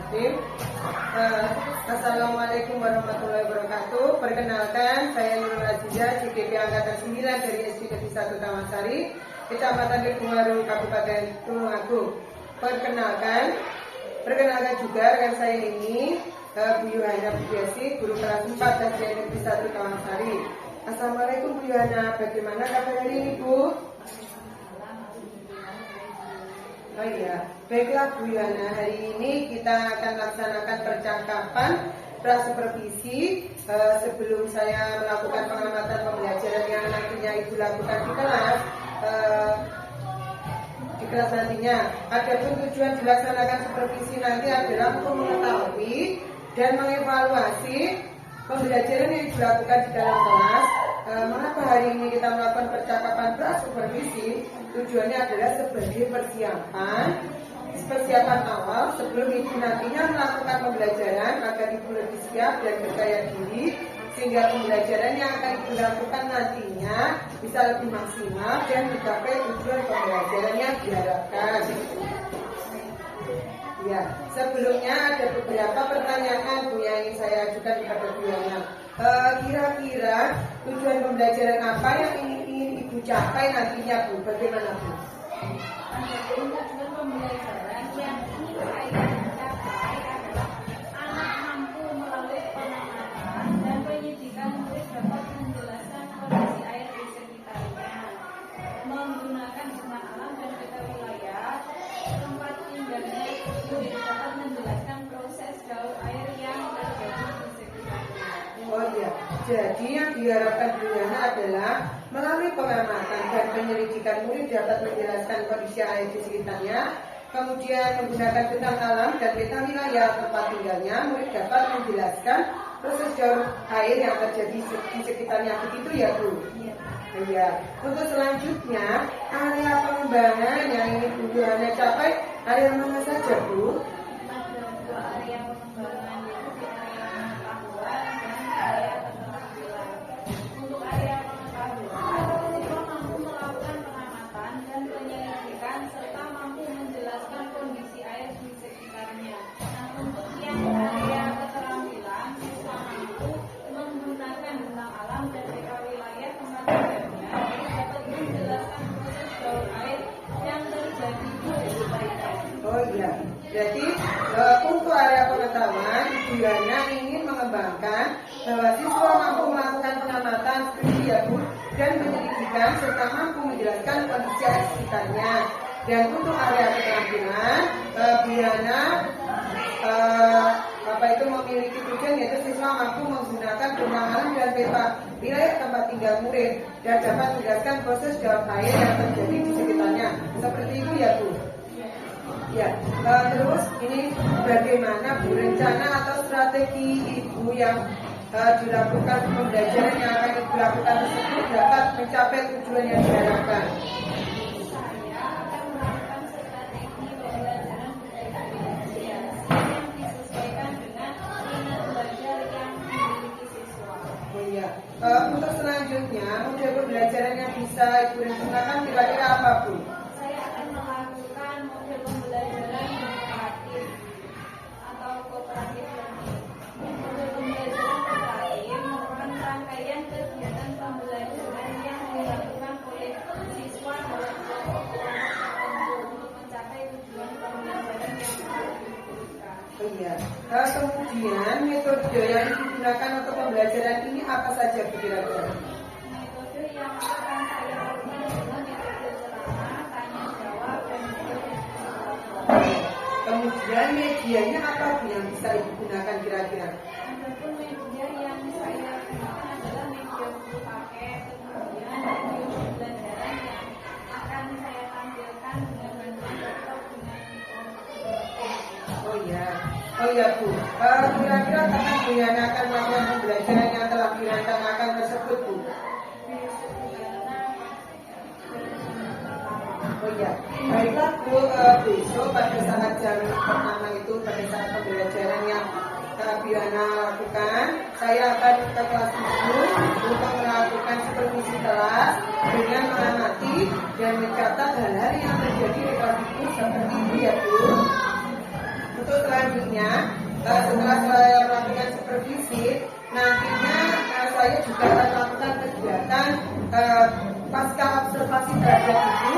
Bismillahirrahmanirrahim. Assalamualaikum warahmatullahi wabarakatuh. Perkenalkan, saya Nurul Azizah, CGP Angkatan 9 dari SD Negeri 1 Tawansari, Kecamatan Kedungwaru, Kabupaten Tulungagung. Perkenalkan juga rekan saya ini, Bu Yohana Budiasi, guru kelas 4 SD Negeri 1 Tawansari. Assalamualaikum Bu Yohana, bagaimana kabar hari ini Bu? Oh iya, baiklah Bu Yohana, hari ini kita akan laksanakan percakapan prasupervisi. Sebelum saya melakukan pengamatan pembelajaran yang nantinya Ibu lakukan di kelas nantinya. Adapun tujuan dilaksanakan supervisi nanti adalah untuk mengetahui dan mengevaluasi pembelajaran yang dilakukan di dalam kelas. Mengapa hari ini kita melakukan percakapan prasupervisi? Tujuannya adalah sebagai persiapan awal sebelum Ibu nantinya melakukan pembelajaran agar Ibu lebih siap dan percaya diri, sehingga pembelajaran yang akan Ibu lakukan nantinya bisa lebih maksimal dan mencapai tujuan pembelajaran yang diharapkan. Ya, sebelumnya ada beberapa pertanyaan Bu yang ingin saya ajukan kepada Bu Yana. Kira-kira tujuan pembelajaran apa yang ingin Ibu capai nantinya Bu? Bagaimana Bu? Tujuan pembelajaran yang ingin saya capai adalah anak mampu melalui pengamatan dan penyidikan murid dapat menjelaskan kondisi air di sekitarnya, menggunakan benang alam dan peta wilayah tempat tinggalnya. Murid dapat menjelaskan proses jauh air yang terjadi di sekitarnya. Oh iya, jadi yang diharapkan Bu Yana adalah melalui pengamatan dan penyelidikan murid dapat menjelaskan kondisi air di sekitarnya, kemudian menggunakan benang alam dan peta wilayah tempat tinggalnya, murid dapat menjelaskan proses jauh air yang terjadi di sekitarnya. Begitu ya Bu? Iya. Untuk selanjutnya, area pengembangan yang ingin Bu Yana capai area mana saja Bu? Ada dua area pengembangan, yaitu di area pengetahuan dan area keterampilan. Untuk area pengetahuan, siswa mampu melakukan pengamatan dan penyelidikan serta mampu menjelaskan kondisi air di sekitarnya. Nah, untuk yang area keterampilan, siswa mampu menggunakan benang alam dan peta wilayah tempat tinggalnya dapat menjelaskan proses jauh air yang terjadi di sekitarnya. Oh iya, jadi untuk area pengetahuan, Ibu Yana ingin mengembangkan bahwa siswa mampu melakukan pengamatan seperti ya Bu, dan penyelidikan serta mampu menjelaskan kondisi air sekitarnya. Dan untuk area keterampilan, Bu Yana memiliki tujuan yaitu siswa mampu menggunakan benang alam dan peta wilayah tempat tinggal murid dan dapat menjelaskan proses jauh air yang terjadi di sekitarnya. Seperti itu ya Bu. Ya, terus ini bagaimana Bu rencana atau strategi Ibu yang dilakukan pembelajaran yang akan Ibu lakukan tersebut dapat mencapai tujuan yang diharapkan? Saya akan melakukan strategi pembelajaran yang disesuaikan dengan minat belajar yang dimiliki siswa. Oh iya. Untuk selanjutnya, model pembelajaran yang bisa Ibu rencanakan kira-kira apa Bu? Saya akan melakukan model pembelajaran kooperatif atau kooperatif learning. Model pembelajaran kooperatif merupakan rangkaian kegiatan pembelajaran yang dilakukan oleh siswa dalam kelompok-kelompok tertentu untuk mencapai tujuan pembelajaran yang telah ditentukan. Oh iya. Kemudian metode yang digunakan untuk pembelajaran ini apa saja Bu kira-kira? Metode yang akan saya lakukan adalah metode ceramah, tanya jawab, dan metode diskusi. Kemudian medianya apa Bu yang bisa Ibu gunakan kira-kira? Adapun media yang saya gunakan adalah media buku paket, kemudian video pembelajaran yang akan saya tampilkan dengan bantuan laptop dengan mikrofon. Oh iya Bu. Kira-kira kapan Bu Yana akan melakukan pembelajaran yang telah direncanakan tersebut Bu? Oh iya, baiklah Bu, besok pada saat jam pertama itu, pada saat pembelajaran yang Bu Yana lakukan, saya akan ke kelas Ibu untuk melakukan supervisi kelas dengan mengamati dan mencatat hal-hal yang terjadi di kelas Ibu seperti itu ya Bu. Untuk selanjutnya, setelah saya melakukan supervisi, nantinya saya juga akan melakukan kegiatan pasca observasi terhadap ibu.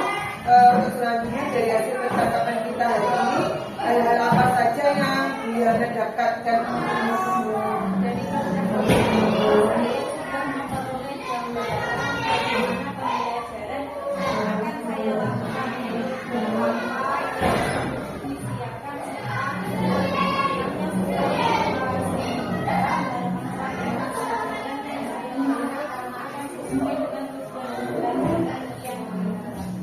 Untuk selanjutnya dari hasil percakapan kita hari ini, hal-hal apa saja yang Diana dapatkan? Dari percakapan saya sudah memperoleh gambaran bagaimana pembelajaran yang akan saya lakukan ini, apa yang disiapkan semuanya sudah dipreparasi dalam saya dan saya akan sesuai dengan tujuan belajar yang diharapkan.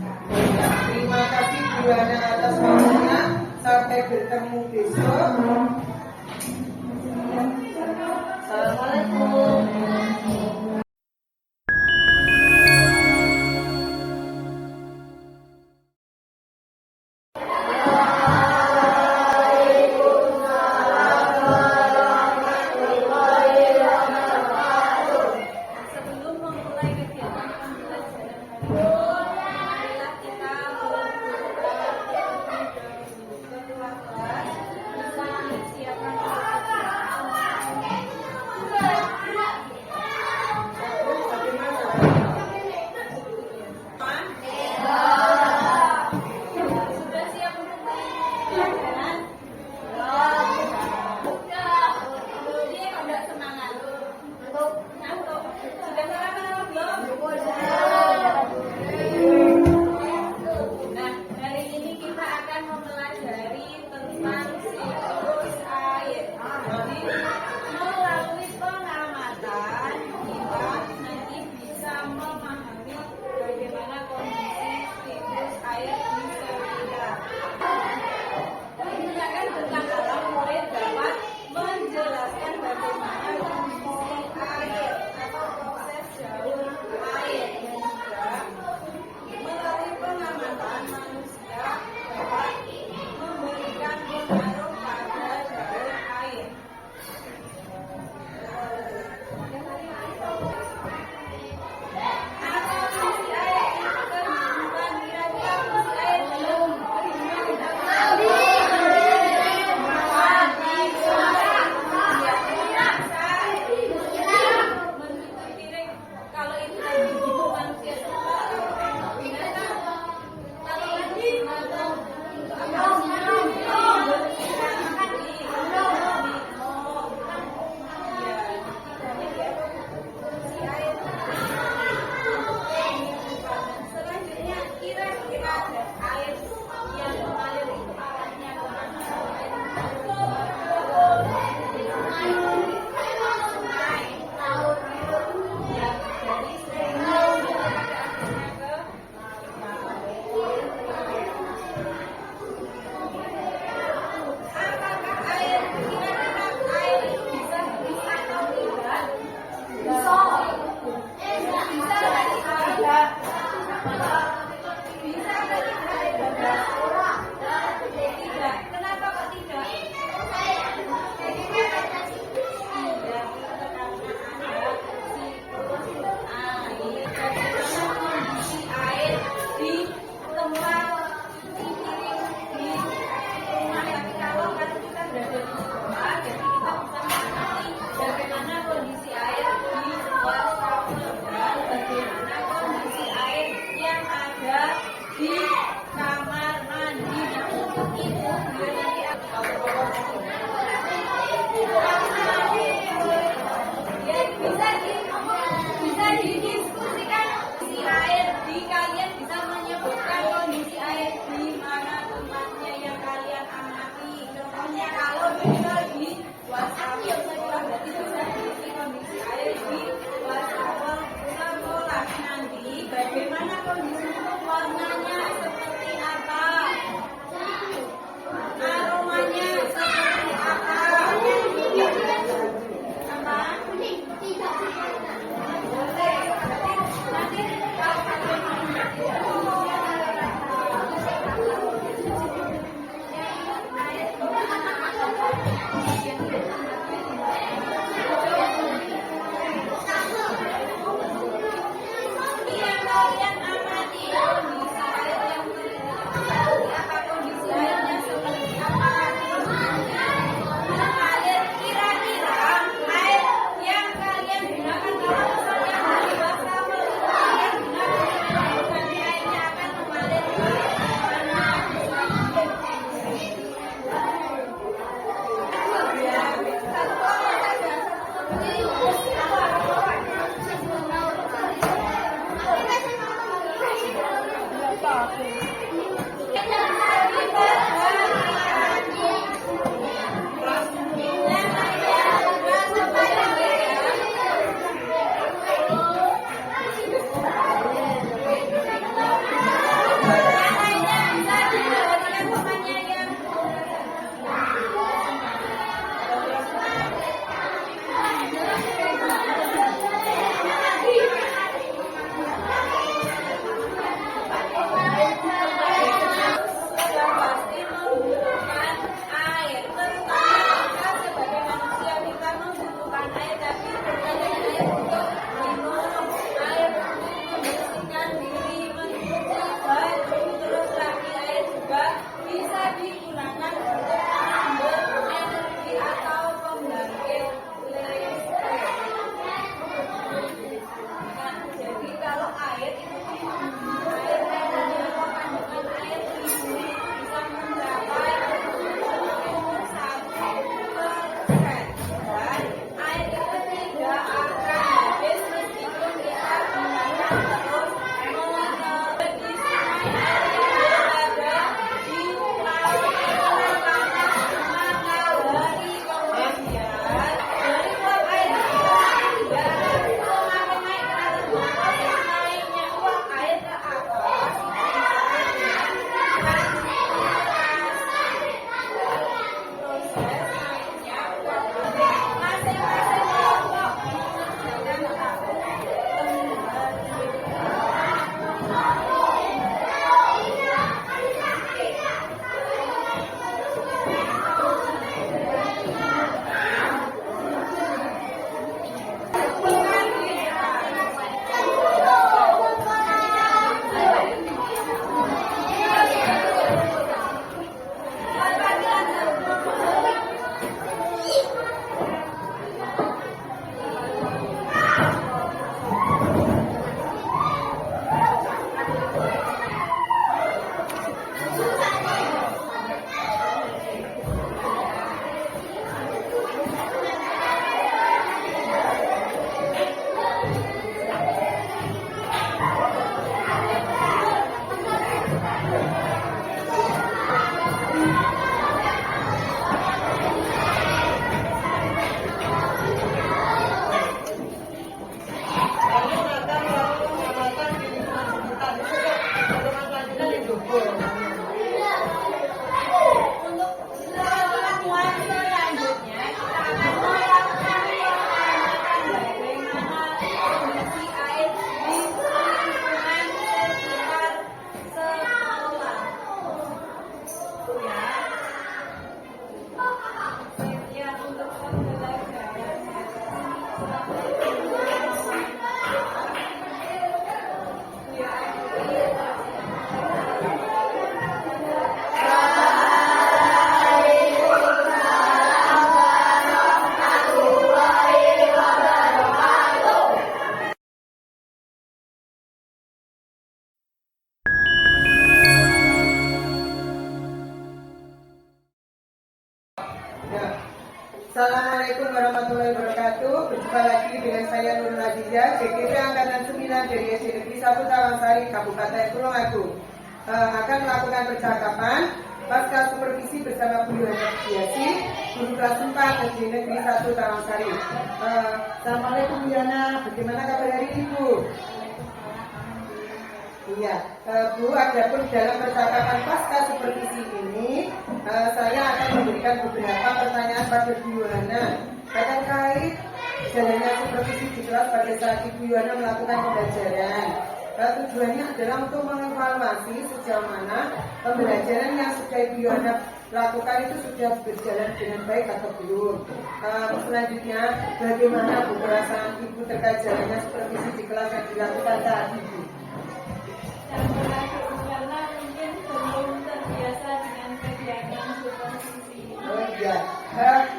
Terima kasih Bu Ana atas waktunya. Sampai bertemu besok. Assalamualaikum. Sebelum memulai kegiatan pembelajaran hari ini, marilah kita berdoa terlebih dahulu. Ketua kelas bisa disiapkan sudah siap untuk pelajaran? Ini kok enggak semangat? Ngantuk. Sudah sarapan apa belum? Nah, hari ini kita akan mempelajari tentang siklus air. Jadi, melalui pengamatan kita nanti bisa memahami bagaimana kondisi siklus air di sekitar. Menggunakan bentang alam, murid dapat menjelaskan bagaimana kondisi air atau proses jauh air, dan juga melalui pengamatan manusia dapat memberikan pengaruh pada jauh air. Atau fungsi air itu terbuka, kira-kira fungsi air belum? Mencuci piring, kalau itu dari manusia semua, binatang. Kalau lagi selanjutnya, kira-kira air yang mengalir itu arahnya kemana? Ya, dari sungai pada akhirnya ke apakah air, kira-kira air itu bisa bisa atau tidak? Bisa. Bisa atau tidak? Bisa atau tidak? Tidak. Kenapa kok tidak? Ya. Assalamualaikum warahmatullahi wabarakatuh. Berjumpa lagi dengan saya Nurul Azizah, CGV Angkatan 9 dari SD Negeri 1 Tawangsari, Kabupaten Tulungagung. Akan melakukan percakapan pasca supervisi bersama Bu Yohana Budiasi, guru kelas 4 SD Negeri 1 Tawangsari. Assalamualaikum Bu Yohana, bagaimana kabar hari ini Bu? Iya, Bu, adapun dalam percakapan pasca supervisi ini, saya akan memberikan beberapa pertanyaan pada Bu Yohana terkait jalannya supervisi di kelas pada saat Ibu Yohana melakukan pembelajaran. Tujuannya adalah untuk mengevaluasi sejauh mana pembelajaran yang sudah Ibu Yohana lakukan itu sudah berjalan dengan baik atau belum. Selanjutnya, bagaimana Bu perasaan Ibu terkait jalannya supervisi di kelas yang dilakukan saat ini? Karena mungkin belum terbiasa dengan kegiatan supervisi. Oh iya,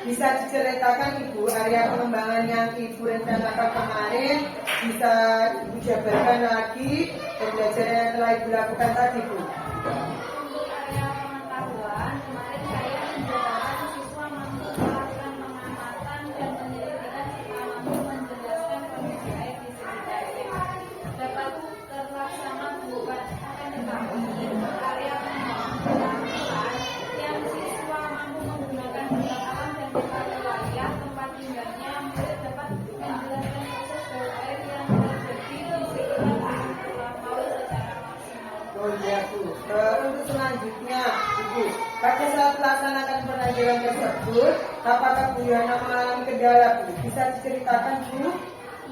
bisa diceritakan Ibu area pengembangan yang Ibu rencanakan kemarin, bisa Ibu jabarkan lagi pembelajaran yang telah Ibu lakukan tadi Bu. Untuk area pengetahuan, kemarin saya menjelaskan siswa mampu melakukan pengamatan dan penyelidikan serta mampu menjelaskan kondisi air di sekitarnya. Dapat terlaksana bukan akan tetapi area pengembangan yang siswa mampu menggunakan pengetahuan dan wilayah tempat tinggalnya, murid dapat menjelaskan proses bau air yang terjadi di sekitar pulau Paus secara maksimal. Oh iya Bu. Untuk selanjutnya Ibu, pada saat melaksanakan pelajaran tersebut, apakah Bu Yohana mengalami kendala Bu? Bisa diceritakan Bu?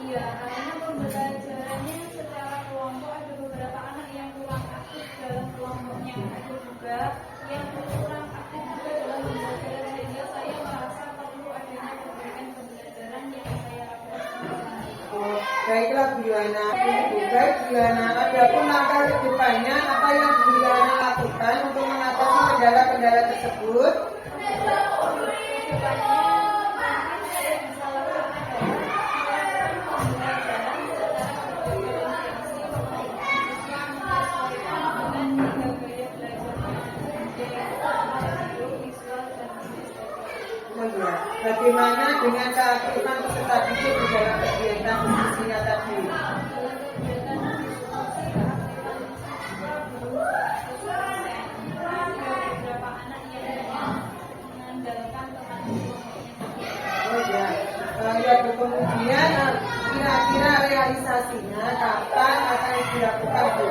Iya, karena pembelajarannya secara kelompok ada beberapa anak yang kurang aktif dalam kelompoknya, ada juga yang kurang aktif juga dalam pembelajaran, sehingga saya merasa perlu adanya perbaikan pembelajaran yang saya lakukan sehari-hari. Oh, baiklah Bu Yohana. Baik Bu Yohana, adapun langkah ke depannya apa yang Bu Yohana lakukan untuk mengatasi kendala-kendala tersebut? Kedepannya mungkin saya bisa lakukan adalah melakukan pembelajaran secara bervariasi, menyesuaikan dengan gaya belajar audio, visual, dan estetik. Oh iya. Bagaimana dengan keaktifan peserta didik di dalam kegiatan diskusinya tadi? Dalam kegiatan diskusi, keaktifan siswa belum 100%. Ada beberapa anak yang mengandalkan teman kelompoknya. Oh ya, ya Bu, kemudian kira-kira realisasinya kapan akan dilakukan Bu?